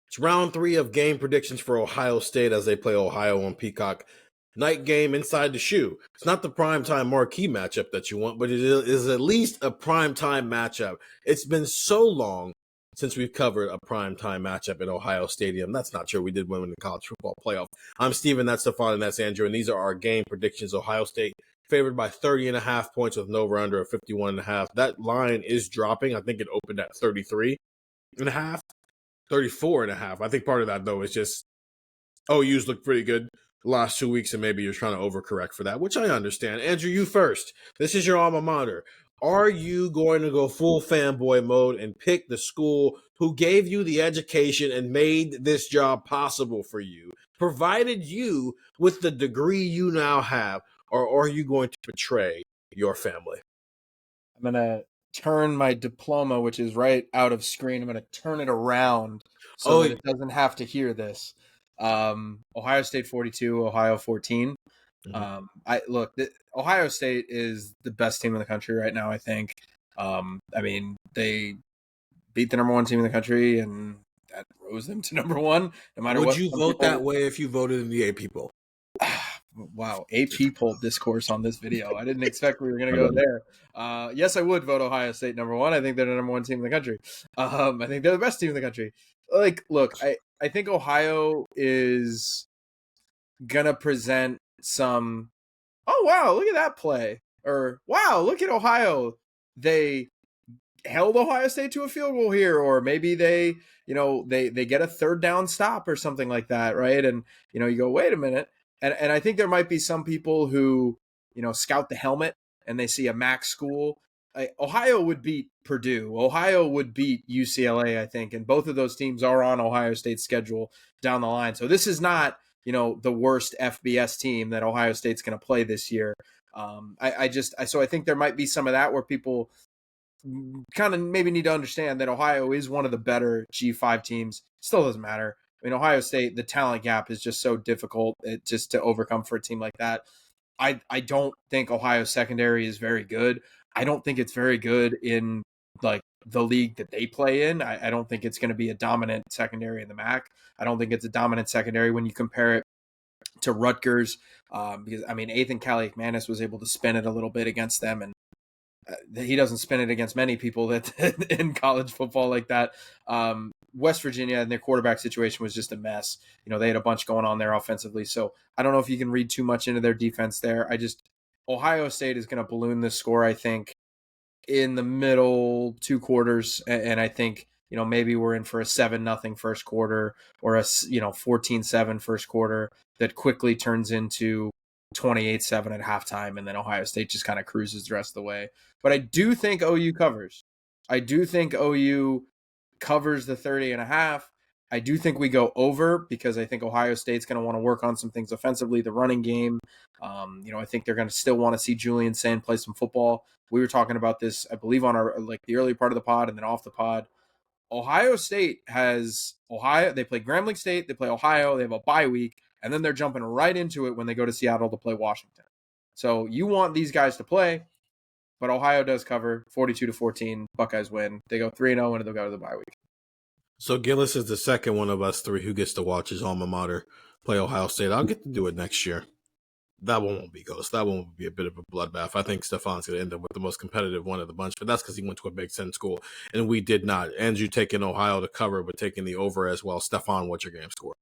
It's round 3 of game predictions for Ohio State as they play Ohio on Peacock. Night game inside the shoe. It's not the primetime marquee matchup that you want, but it is at least a primetime matchup. It's been so long since we've covered a primetime matchup at Ohio Stadium. That's not true. We did win in the college football playoff. I'm Stephen, that's Stefan, and that's Andrew, and these are our game predictions. Ohio State favored by 30.5 points with an over-under of 51.5. That line is dropping. I think it opened at 33.5, 34.5. I think part of that, though, is just OU's looked pretty good the last 2 weeks, and maybe you're trying to overcorrect for that, which I understand. Andrew, you first. This is your alma mater. Are you going to go full fanboy mode and pick the school who gave you the education and made this job possible for you, provided you with the degree you now have, or are you going to betray your family? I'm going to turn my diploma, which is right out of screen. I'm going to turn it around so that it doesn't have to hear this. Ohio State 42, Ohio 14. Ohio State is the best team in the country right now, I think. They beat the number one team in the country, and that rose them to number one, no matter what. Would you vote that way if you voted in the AP poll? Wow, AP poll discourse on this video. I didn't expect we were going to go there. Yes, I would vote Ohio State number one. I think they're the number one team in the country. I think they're the best team in the country. Look, I think Ohio is going to present some, oh, wow, look at that play. Or, wow, look at Ohio. They held Ohio State to a field goal here. Or maybe they get a third down stop or something like that, right? And, you go, wait a minute. And I think there might be some people who, scout the helmet and they see a MAC school. Ohio would beat Purdue. Ohio would beat UCLA, I think. And both of those teams are on Ohio State's schedule down the line. So this is not, the worst FBS team that Ohio State's going to play this year. So I think there might be some of that where people kind of maybe need to understand that Ohio is one of the better G5 teams. Still doesn't matter. Ohio State, the talent gap is just so difficult just to overcome for a team like that. I don't think Ohio's secondary is very good. I don't think it's very good in the league that they play in. I don't think it's going to be a dominant secondary in the MAC. I don't think it's a dominant secondary when you compare it to Rutgers, because Ethan Kaliakmanis was able to spin it a little bit against them, and he doesn't spin it against many people that in college football like that. West Virginia and their quarterback situation was just a mess. They had a bunch going on there offensively. So I don't know if you can read too much into their defense there. Ohio State is going to balloon this score, I think, in the middle 2 quarters. And I think, maybe we're in for a 7-0 first quarter or a, 14-7 first quarter that quickly turns into 28-7 at halftime. And then Ohio State just kind of cruises the rest of the way. But I do think OU covers. I do think OU covers the 30.5. I do think we go over because I think Ohio State's going to want to work on some things offensively, the running game. I think they're going to still want to see Julian Sand play some football. We were talking about this, I believe, on our the early part of the pod and then off the pod. Ohio State they play Grambling State, they play Ohio, they have a bye week, and then they're jumping right into it when they go to Seattle to play Washington. So you want these guys to play, but Ohio does cover 42-14. Buckeyes win. They go 3-0 and they'll go to the bye week. So Gillis is the second one of us three who gets to watch his alma mater play Ohio State. I'll get to do it next year. That one won't be ghost. That one will be a bit of a bloodbath. I think Stefan's going to end up with the most competitive one of the bunch, but that's because he went to a Big Ten school, and we did not. Andrew taking Ohio to cover, but taking the over as well. Stefan, what's your game score?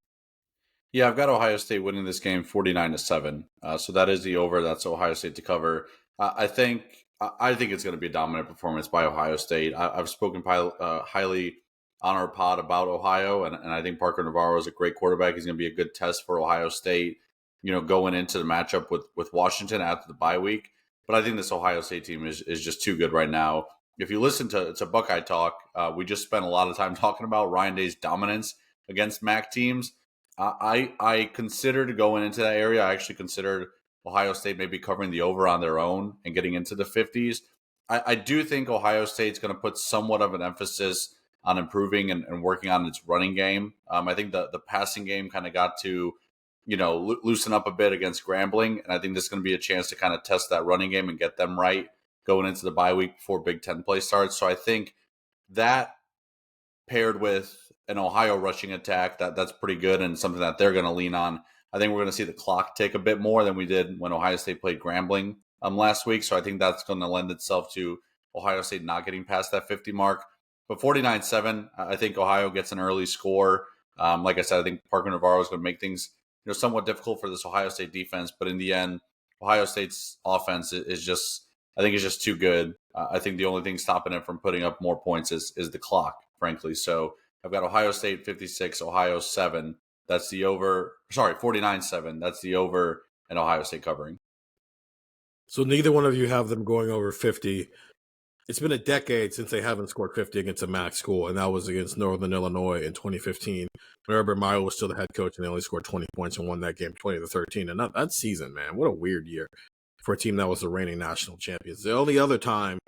Yeah, I've got Ohio State winning this game 49-7. So that is the over. That's Ohio State to cover. I think it's going to be a dominant performance by Ohio State. I've spoken highly on our pod about Ohio, and I think Parker Navarro is a great quarterback. He's going to be a good test for Ohio State, going into the matchup with Washington after the bye week. But I think this Ohio State team is just too good right now. If you listen to Buckeye Talk, we just spent a lot of time talking about Ryan Day's dominance against MAC teams. I considered going into that area. I actually considered Ohio State maybe covering the over on their own and getting into the 50s. I do think Ohio State's going to put somewhat of an emphasis on improving and working on its running game. I think the passing game kind of got to, loosen up a bit against Grambling. And I think this is going to be a chance to kind of test that running game and get them right going into the bye week before Big Ten play starts. So I think that paired with an Ohio rushing attack that's pretty good and something that they're going to lean on. I think we're going to see the clock tick a bit more than we did when Ohio State played Grambling last week. So I think that's going to lend itself to Ohio State not getting past that 50 mark. But 49-7, I think Ohio gets an early score. Like I said, I think Parker Navarro is going to make things somewhat difficult for this Ohio State defense. But in the end, Ohio State's offense is just, I think, is just too good. I think the only thing stopping it from putting up more points is the clock, frankly. So I've got Ohio State 56, Ohio 7. That's the over. Sorry, 49-7. That's the over, and Ohio State covering. So neither one of you have them going over 50. It's been a decade since they haven't scored 50 against a MAC school, and that was against Northern Illinois in 2015. When Urban Meyer was still the head coach, and they only scored 20 points and won that game 20-13. And that season, man, what a weird year for a team that was the reigning national champions. The only other time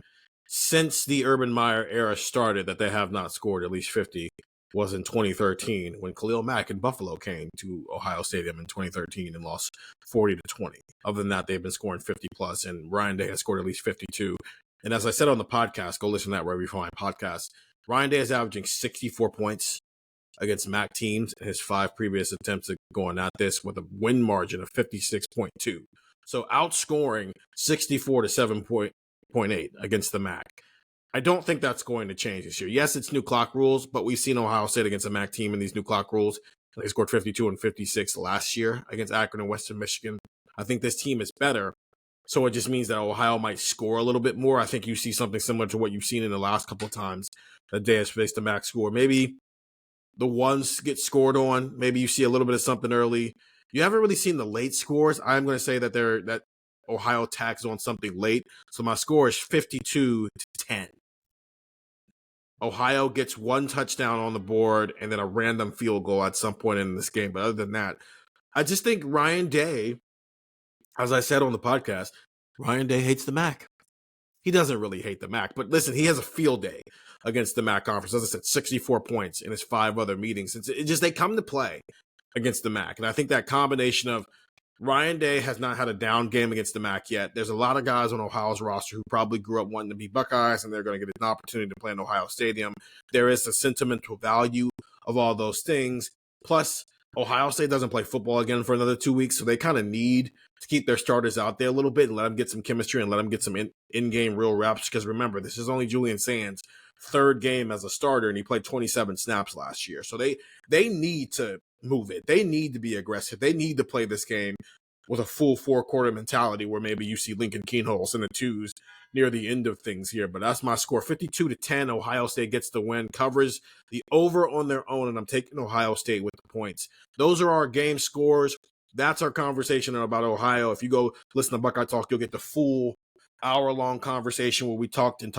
since the Urban Meyer era started that they have not scored at least 50 was in 2013 when Khalil Mack and Buffalo came to Ohio Stadium in 2013 and lost 40-20. Other than that, they've been scoring 50 plus, and Ryan Day has scored at least 52. And as I said on the podcast, go listen to that wherever you find podcasts. Ryan Day is averaging 64 points against MAC teams in his 5 previous attempts at going at this with a win margin of 56.2. So outscoring 64-7.8 against the MAC. I don't think that's going to change this year. Yes, it's new clock rules, but we've seen Ohio State against a MAC team in these new clock rules. They scored 52 and 56 last year against Akron and Western Michigan. I think this team is better. So it just means that Ohio might score a little bit more. I think you see something similar to what you've seen in the last couple of times that Day has faced the MAC score. Maybe the ones get scored on. Maybe you see a little bit of something early. You haven't really seen the late scores. I'm going to say that Ohio tacks on something late. So my score is 52-10. Ohio gets 1 touchdown on the board and then a random field goal at some point in this game. But other than that, I just think Ryan Day, as I said on the podcast, Ryan Day hates the MAC. He doesn't really hate the MAC. But listen, he has a field day against the MAC conference. As I said, 64 points in his 5 other meetings. It just they come to play against the MAC. And I think that combination of Ryan Day has not had a down game against the MAC yet. There's a lot of guys on Ohio's roster who probably grew up wanting to be Buckeyes, and they're going to get an opportunity to play in Ohio Stadium. There is a sentimental value of all those things. Plus, Ohio State doesn't play football again for another 2 weeks, so they kind of need to keep their starters out there a little bit and let them get some chemistry and let them get some in-game real reps. Because remember, this is only Julian Sands' 3rd game as a starter, and he played 27 snaps last year. So they need to move it. They need to be aggressive. They need to play this game with a full 4-quarter mentality where maybe you see Lincoln Keenholz in the 2s near the end of things here. But that's my score. 52-10. Ohio State gets the win, covers the over on their own, and I'm taking Ohio State with the points. Those are our game scores. That's our conversation about Ohio. If you go listen to Buckeye Talk, you'll get the full hour-long conversation where we talked and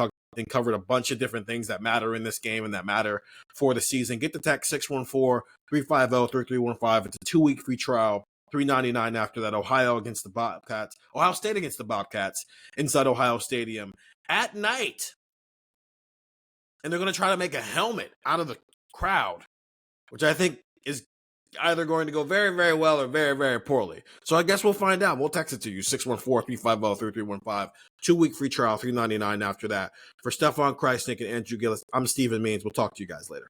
covered a bunch of different things that matter in this game and that matter for the season. Get the text 614-350-3315. It's a 2-week free trial, $3.99 after that. Ohio against the Bobcats. Ohio State against the Bobcats inside Ohio Stadium at night. And they're going to try to make a helmet out of the crowd, which I think is either going to go very, very well or very, very poorly. So I guess we'll find out. We'll text it to you, 614-350-3315. 2-week free trial, $3.99 after that. For Stefan, Krajisnik, and Andrew Gillis, I'm Stephen Means. We'll talk to you guys later.